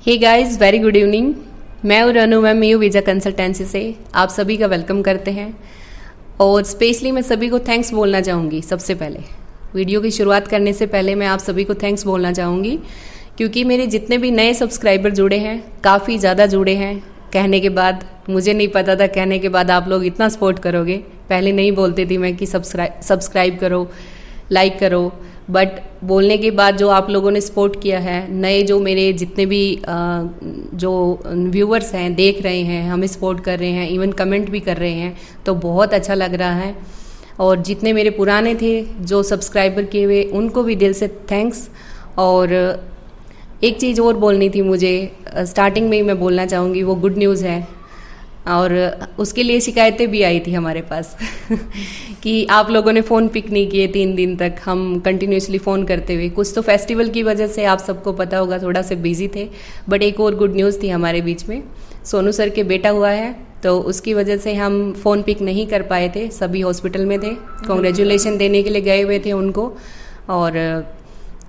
हे guys, very good evening. मैं और Anu ma'am U visa consultancy से आप सभी का वेलकम करते हैं और स्पेशली मैं सभी को थैंक्स बोलना चाहूँगी। सबसे पहले वीडियो की शुरुआत करने से पहले मैं आप सभी को थैंक्स बोलना चाहूँगी क्योंकि मेरे जितने भी नए सब्सक्राइबर जुड़े हैं, काफ़ी ज़्यादा जुड़े हैं। कहने के बाद मुझे नहीं पता था, कहने के बाद आप लोग इतना सपोर्ट करोगे। पहले नहीं बोलती थी मैं कि सब्सक्राइब करो, लाइक करो, बट बोलने के बाद जो आप लोगों ने सपोर्ट किया है, नए जो मेरे जितने भी जो व्यूअर्स हैं, देख रहे हैं, हमें सपोर्ट कर रहे हैं, इवन कमेंट भी कर रहे हैं, तो बहुत अच्छा लग रहा है। और जितने मेरे पुराने थे जो सब्सक्राइबर किए हुए, उनको भी दिल से थैंक्स। और एक चीज़ और बोलनी थी मुझे, स्टार्टिंग में ही मैं बोलना चाहूँगी, वो गुड न्यूज़ है और उसके लिए शिकायतें भी आई थी हमारे पास कि आप लोगों ने फ़ोन पिक नहीं किए 3 दिन तक। हम कंटिन्यूसली फ़ोन करते हुए, कुछ तो फेस्टिवल की वजह से आप सबको पता होगा थोड़ा से बिजी थे, बट एक और गुड न्यूज़ थी हमारे बीच में। सोनू सर के बेटा हुआ है तो उसकी वजह से हम फ़ोन पिक नहीं कर पाए थे, सभी हॉस्पिटल में थे, कॉन्ग्रेचुलेशन देने के लिए गए हुए थे उनको। और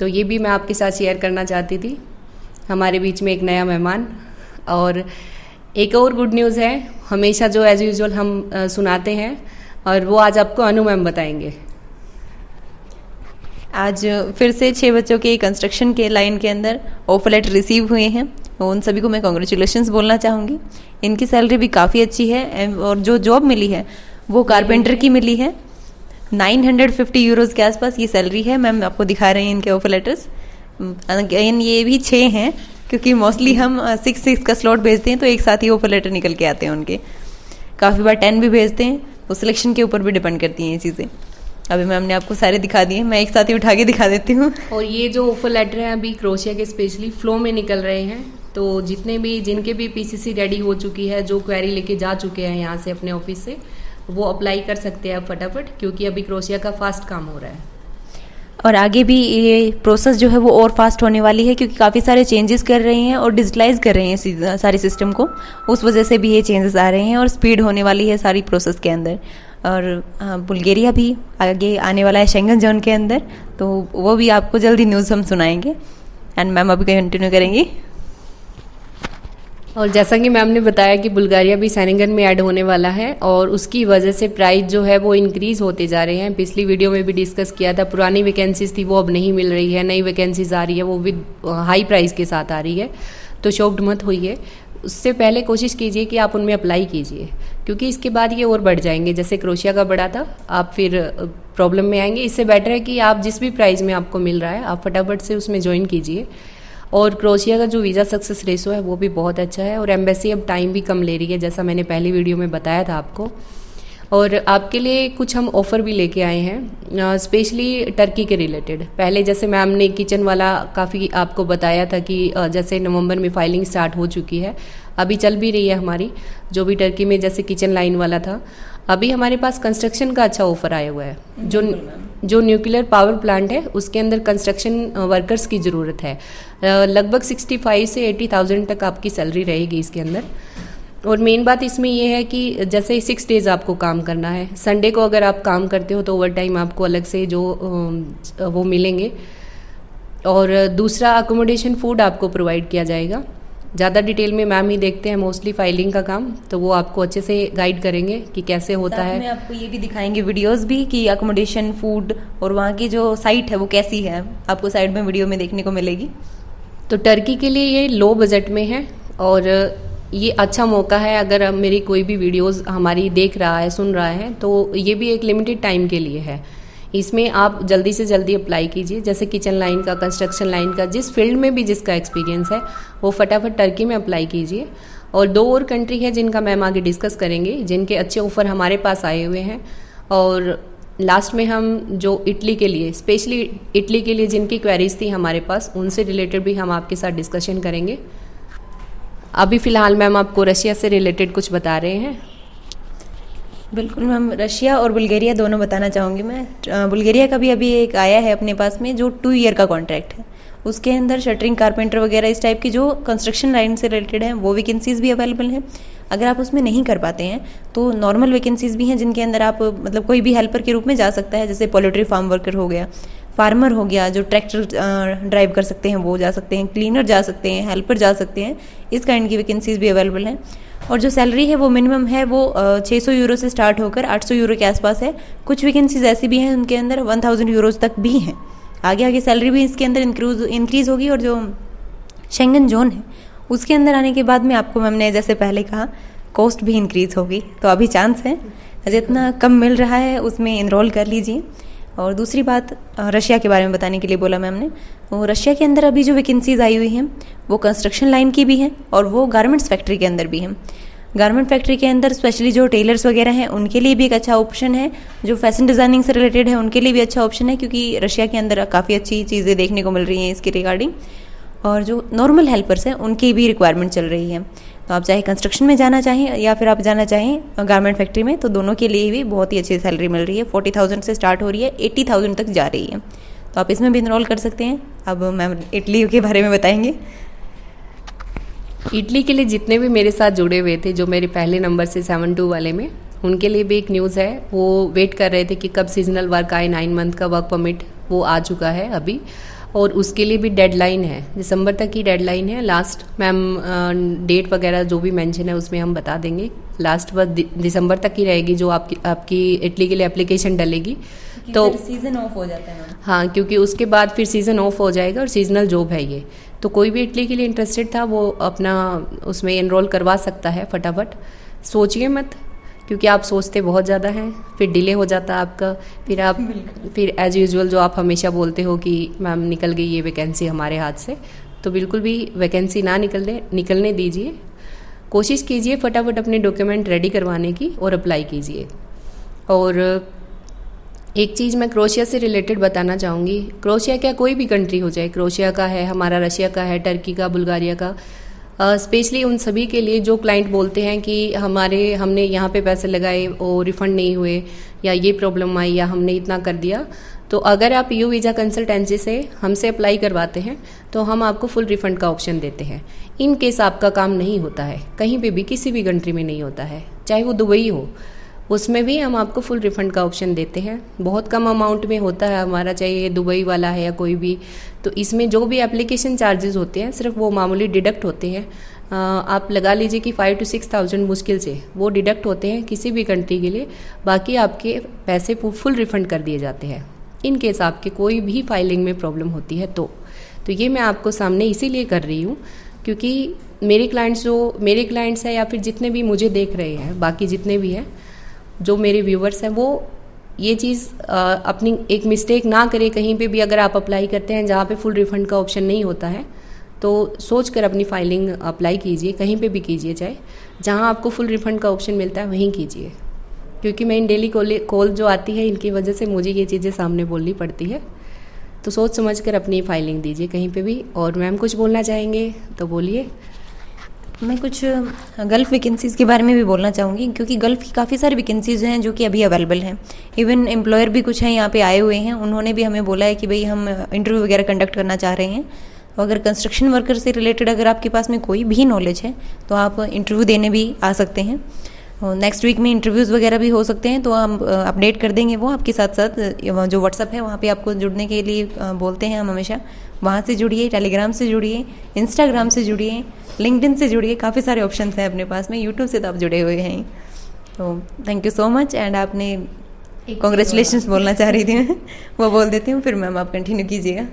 तो ये भी मैं आपके साथ शेयर करना चाहती थी, हमारे बीच में एक नया मेहमान। और एक और गुड न्यूज़ है, हमेशा जो एज यूजुअल हम सुनाते हैं, और वो आज आपको अनु मैम बताएंगे। आज फिर से 6 बच्चों के कंस्ट्रक्शन के लाइन के अंदर ऑफर लेटर रिसीव हुए हैं, उन सभी को मैं कॉन्ग्रेचुलेशंस बोलना चाहूँगी। इनकी सैलरी भी काफ़ी अच्छी है और जो जॉब मिली है वो कारपेंटर की मिली है। 950 यूरोज़ के आसपास ये सैलरी है। मैम आपको दिखा रहे हैं इनके ऑफर लेटर्स। ये भी 6 हैं क्योंकि मोस्टली हम 6 का स्लॉट भेजते हैं तो एक साथ ही ऑफर लेटर निकल के आते हैं उनके। काफ़ी बार 10 भी भेजते हैं, वो सिलेक्शन के ऊपर भी डिपेंड करती हैं ये चीज़ें। अभी मैम ने आपको सारे दिखा दिए, मैं एक साथ ही उठा के दिखा देती हूँ। और ये जो ऑफर लेटर हैं अभी क्रोशिया के स्पेशली फ्लो में निकल रहे हैं, तो जिनके भी पीसीसी रेडी हो चुकी है, जो क्वेरी लेके जा चुके हैं यहाँ से अपने ऑफिस से, वो अप्लाई कर सकते हैं अब फटाफट, क्योंकि अभी क्रोशिया का फास्ट काम हो रहा है। और आगे भी ये प्रोसेस जो है वो और फास्ट होने वाली है क्योंकि काफ़ी सारे चेंजेस कर रहे हैं और डिजिटलाइज कर रहे हैं सारे सिस्टम को। उस वजह से भी ये चेंजेस आ रहे हैं और स्पीड होने वाली है सारी प्रोसेस के अंदर। और बुल्गारिया भी आगे आने वाला है शेंगन जोन के अंदर, तो वो भी आपको जल्दी न्यूज़ हम सुनाएंगे। एंड मैम अभी कंटिन्यू करेंगी। और जैसा कि मैम ने बताया कि बुल्गारिया भी शेंगन में ऐड होने वाला है और उसकी वजह से प्राइस जो है वो इंक्रीज़ होते जा रहे हैं। पिछली वीडियो में भी डिस्कस किया था, पुरानी वैकेंसीज थी वो अब नहीं मिल रही है, नई वैकेंसीज आ रही है, वो विद हाई प्राइस के साथ आ रही है। तो शॉक्ड मत होइए, उससे पहले कोशिश कीजिए कि आप उनमें अप्लाई कीजिए, क्योंकि इसके बाद ये और बढ़ जाएंगे। जैसे क्रोशिया का बढ़ा था, आप फिर प्रॉब्लम में आएंगे। इससे बेटर है कि आप जिस भी प्राइस में आपको मिल रहा है आप फटाफट से उसमें ज्वाइन कीजिए। और क्रोशिया का जो वीज़ा सक्सेस रेशो है वो भी बहुत अच्छा है और एम्बेसी अब टाइम भी कम ले रही है, जैसा मैंने पहली वीडियो में बताया था आपको। और आपके लिए कुछ हम ऑफ़र भी लेके आए हैं, स्पेशली टर्की के रिलेटेड। पहले जैसे मैम ने किचन वाला काफ़ी आपको बताया था कि जैसे नवंबर में फाइलिंग स्टार्ट हो चुकी है, अभी चल भी रही है हमारी, जो भी टर्की में जैसे किचन लाइन वाला था। अभी हमारे पास कंस्ट्रक्शन का अच्छा ऑफर आया हुआ है। जो न्यूक्लियर पावर प्लांट है उसके अंदर कंस्ट्रक्शन वर्कर्स की ज़रूरत है। लगभग 65 से 80,000 तक आपकी सैलरी रहेगी इसके अंदर। और मेन बात इसमें ये है कि जैसे 6 डेज़ आपको काम करना है, संडे को अगर आप काम करते हो तो ओवर टाइम आपको अलग से जो वो मिलेंगे। और दूसरा, अकोमोडेशन फूड आपको प्रोवाइड किया जाएगा। ज़्यादा डिटेल में मैम ही देखते हैं मोस्टली फाइलिंग का काम, तो वो आपको अच्छे से गाइड करेंगे कि कैसे होता है। में आपको ये भी दिखाएंगे वीडियोस भी कि अकोमोडेशन, फूड और वहाँ की जो साइट है वो कैसी है, आपको साइड में वीडियो में देखने को मिलेगी। तो टर्की के लिए ये लो बजट में है और ये अच्छा मौका है। अगर मेरी कोई भी वीडियोस हमारी देख रहा है, सुन रहा है, तो ये भी एक लिमिटेड टाइम के लिए है। इसमें आप जल्दी से जल्दी अप्लाई कीजिए। जैसे किचन लाइन का, कंस्ट्रक्शन लाइन का, जिस फील्ड में भी जिसका एक्सपीरियंस है वो फटाफट टर्की में अप्लाई कीजिए। और 2 और कंट्री है जिनका मैम आगे डिस्कस करेंगे, जिनके अच्छे ऑफर हमारे पास आए हुए हैं। और लास्ट में हम जो इटली के लिए, स्पेशली इटली के लिए जिनकी क्वेरीज थी हमारे पास, उनसे रिलेटेड भी हम आपके साथ डिस्कशन करेंगे। अभी फ़िलहाल मैम आपको रशिया से रिलेटेड कुछ बता रहे हैं। बिल्कुल मैम, रशिया और बुल्गारिया दोनों बताना चाहूँगी मैं। बुल्गारिया का भी अभी एक आया है अपने पास में, जो 2 ईयर का कॉन्ट्रैक्ट है। उसके अंदर शटरिंग, कारपेंटर वगैरह इस टाइप की जो कंस्ट्रक्शन लाइन से रिलेटेड है वो वैकेंसीज भी अवेलेबल हैं। अगर आप उसमें नहीं कर पाते हैं तो नॉर्मल वैकेंसीज भी हैं जिनके अंदर आप मतलब कोई भी हेल्पर के रूप में जा सकता है, जैसे पोल्ट्री फार्म वर्कर हो गया, फार्मर हो गया, जो ट्रैक्टर ड्राइव कर सकते हैं वो जा सकते हैं, क्लीनर जा सकते हैं, हेल्पर जा सकते हैं, इस काइंड की वैकेंसीज भी अवेलेबल हैं। और जो सैलरी है वो मिनिमम है वो 600 यूरो से स्टार्ट होकर 800 यूरो के आसपास है। कुछ वैकेंसीज ऐसी भी हैं उनके अंदर 1000 यूरोज तक भी हैं। आगे आगे सैलरी भी इसके अंदर इंक्रीज होगी। और जो शेंगन जोन है उसके अंदर आने के बाद में आपको मैम ने जैसे पहले कहा कॉस्ट भी इंक्रीज होगी, तो अभी चांस है जितना कम मिल रहा है उसमें इनरोल कर लीजिए। और दूसरी बात रशिया के बारे में बताने के लिए बोला मैम ने, वो रशिया के अंदर अभी जो वैकेंसीज आई हुई हैं वो कंस्ट्रक्शन लाइन की भी हैं और वो गारमेंट्स फैक्ट्री के अंदर भी हैं। गारमेंट फैक्ट्री के अंदर स्पेशली जो टेलर्स वगैरह हैं उनके लिए भी एक अच्छा ऑप्शन है, जो फैशन डिज़ाइनिंग से रिलेटेड है उनके लिए भी अच्छा ऑप्शन है, क्योंकि रशिया के अंदर काफ़ी अच्छी चीज़ें देखने को मिल रही हैं इसके रिगार्डिंग। और जो नॉर्मल हेल्पर्स हैं उनकी भी रिक्वायरमेंट चल रही है। तो आप चाहे कंस्ट्रक्शन में जाना चाहें या फिर आप जाना चाहें गारमेंट फैक्ट्री में, तो दोनों के लिए भी बहुत ही अच्छी सैलरी मिल रही है। 40,000 से स्टार्ट हो रही है, 80,000 तक जा रही है, तो आप इसमें भी इनरोल कर सकते हैं। अब मैम इटली के बारे में बताएंगे। इटली के लिए जितने भी मेरे साथ जुड़े हुए थे, जो मेरे पहले नंबर से 72 वाले में, उनके लिए भी एक न्यूज़ है। वो वेट कर रहे थे कि कब सीजनल वर्क आए, 9 मंथ का वर्क परमिट वो आ चुका है अभी, और उसके लिए भी डेडलाइन है, दिसंबर तक की डेडलाइन है लास्ट। मैम डेट वगैरह जो भी मेंशन है उसमें हम बता देंगे। लास्ट बस दिसंबर तक ही रहेगी जो आपकी इटली के लिए एप्लीकेशन डलेगी। तो सीजन ऑफ हो जाता है मैम। हाँ, क्योंकि उसके बाद फिर सीज़न ऑफ हो जाएगा और सीजनल जॉब है ये, तो कोई भी इटली के लिए इंटरेस्टेड था वो अपना उसमें एनरोल करवा सकता है फटाफट। सोचिए मत, क्योंकि आप सोचते बहुत ज़्यादा हैं, फिर डिले हो जाता है आपका, फिर एज यूजुअल जो आप हमेशा बोलते हो कि मैम निकल गई ये वैकेंसी हमारे हाथ से, तो बिल्कुल भी वैकेंसी ना निकलने दीजिए। कोशिश कीजिए फटाफट अपने डॉक्यूमेंट रेडी करवाने की और अप्लाई कीजिए। और एक चीज़ मैं क्रोशिया से रिलेटेड बताना चाहूँगी। क्रोशिया क्या, कोई भी कंट्री हो जाए, क्रोशिया का है, हमारा रशिया का है, टर्की का, बुल्गारिया का, स्पेशली उन सभी के लिए जो क्लाइंट बोलते हैं कि हमने यहाँ पे पैसे लगाए और रिफ़ंड नहीं हुए, या ये प्रॉब्लम आई, या हमने इतना कर दिया, तो अगर आप यू वीज़ा कंसल्टेंसी से हमसे अप्लाई करवाते हैं तो हम आपको फुल रिफ़ंड का ऑप्शन देते हैं। इन केस आपका काम नहीं होता है, कहीं पे भी किसी भी कंट्री में नहीं होता है, चाहे वो दुबई हो, उसमें भी हम आपको फुल रिफ़ंड का ऑप्शन देते हैं। बहुत कम अमाउंट में होता है हमारा, चाहे ये दुबई वाला है या कोई भी, तो इसमें जो भी एप्लीकेशन चार्जेस होते हैं सिर्फ वो मामूली डिडक्ट होते हैं। आप लगा लीजिए कि 5 to 6,000 मुश्किल से वो डिडक्ट होते हैं किसी भी कंट्री के लिए, बाकी आपके पैसे फुल रिफ़ंड कर दिए जाते हैं इन केस आपके कोई भी फाइलिंग में प्रॉब्लम होती है। तो ये मैं आपको सामने इसीलिए कर रही हूँ क्योंकि मेरे क्लाइंट्स हैं या फिर जितने भी मुझे देख रहे हैं, बाकी जितने भी हैं जो मेरे व्यूवर्स हैं, वो ये चीज़ अपनी एक मिस्टेक ना करें कहीं पे भी। अगर आप अप्लाई करते हैं जहाँ पे फुल रिफ़ंड का ऑप्शन नहीं होता है, तो सोच कर अपनी फाइलिंग अप्लाई कीजिए, कहीं पे भी कीजिए, चाहे जहाँ आपको फुल रिफ़ंड का ऑप्शन मिलता है वहीं कीजिए। क्योंकि मैं इन डेली कॉल जो आती है इनकी वजह से मुझे ये चीज़ें सामने बोलनी पड़ती है, तो सोच समझ कर अपनी फाइलिंग दीजिए कहीं पे भी। और मैम कुछ बोलना चाहेंगे तो बोलिए। मैं कुछ गल्फ़ वैकेंसीज़ के बारे में भी बोलना चाहूँगी, क्योंकि गल्फ़ की काफ़ी सारी वैकेंसीज़ हैं जो कि अभी अवेलेबल हैं। इवन एम्प्लॉयर भी कुछ हैं यहाँ पे आए हुए हैं, उन्होंने भी हमें बोला है कि भाई हम इंटरव्यू वगैरह कंडक्ट करना चाह रहे हैं। तो अगर कंस्ट्रक्शन वर्कर से रिलेटेड अगर आपके पास में कोई भी नॉलेज है तो आप इंटरव्यू देने भी आ सकते हैं। नेक्स्ट वीक में इंटरव्यूज़ वगैरह भी हो सकते हैं, तो हम अपडेट कर देंगे वो आपके साथ साथ। जो व्हाट्सअप है वहाँ पे आपको जुड़ने के लिए बोलते हैं हम हमेशा, वहाँ से जुड़िए, टेलीग्राम से जुड़िए, इंस्टाग्राम से जुड़िए, लिंक्डइन से जुड़िए, काफ़ी सारे ऑप्शन हैं अपने पास में। यूट्यूब से तो आप जुड़े हुए हैं। तो thank you so much. And आपने कॉन्ग्रेचुलेशंस बोलना चाह रही थी मैं वो बोल देती हूँ, फिर मैम आप कंटिन्यू कीजिएगा।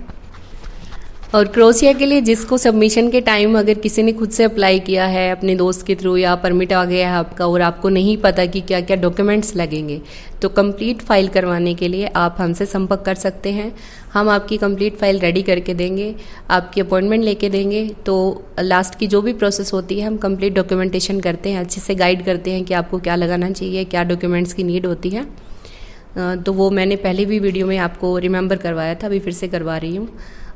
और क्रोशिया के लिए जिसको सबमिशन के टाइम अगर किसी ने खुद से अप्लाई किया है अपने दोस्त के थ्रू, या परमिट आ गया है आपका और आपको नहीं पता कि क्या क्या डॉक्यूमेंट्स लगेंगे, तो कंप्लीट फाइल करवाने के लिए आप हमसे संपर्क कर सकते हैं। हम आपकी कंप्लीट फाइल रेडी करके देंगे, आपकी अपॉइंटमेंट लेके देंगे। तो लास्ट की जो भी प्रोसेस होती है हम कंप्लीट डॉक्यूमेंटेशन करते हैं, अच्छे से गाइड करते हैं कि आपको क्या लगाना चाहिए, क्या डॉक्यूमेंट्स की नीड होती है। तो वो मैंने पहले भी वीडियो में आपको रिमेंबर करवाया था, अभी फिर से करवा रही हूँ।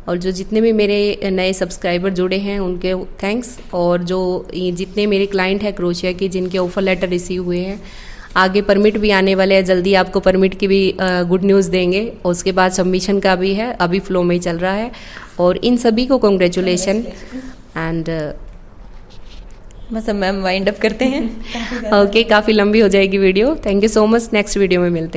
और जो जितने भी मेरे नए सब्सक्राइबर जुड़े हैं उनके थैंक्स। और जो जितने मेरे क्लाइंट हैं क्रोशिया के जिनके ऑफर लेटर रिसीव हुए हैं, आगे परमिट भी आने वाले हैं, जल्दी आपको परमिट की भी गुड न्यूज़ देंगे। और उसके बाद सबमिशन का भी है, अभी फ्लो में ही चल रहा है। और इन सभी को कॉन्ग्रेचुलेशन। एंड बस मैम वाइंड अप करते हैं। ओके, काफ़ी लंबी हो जाएगी video. Thank you so much. Next video में मिलते हैं।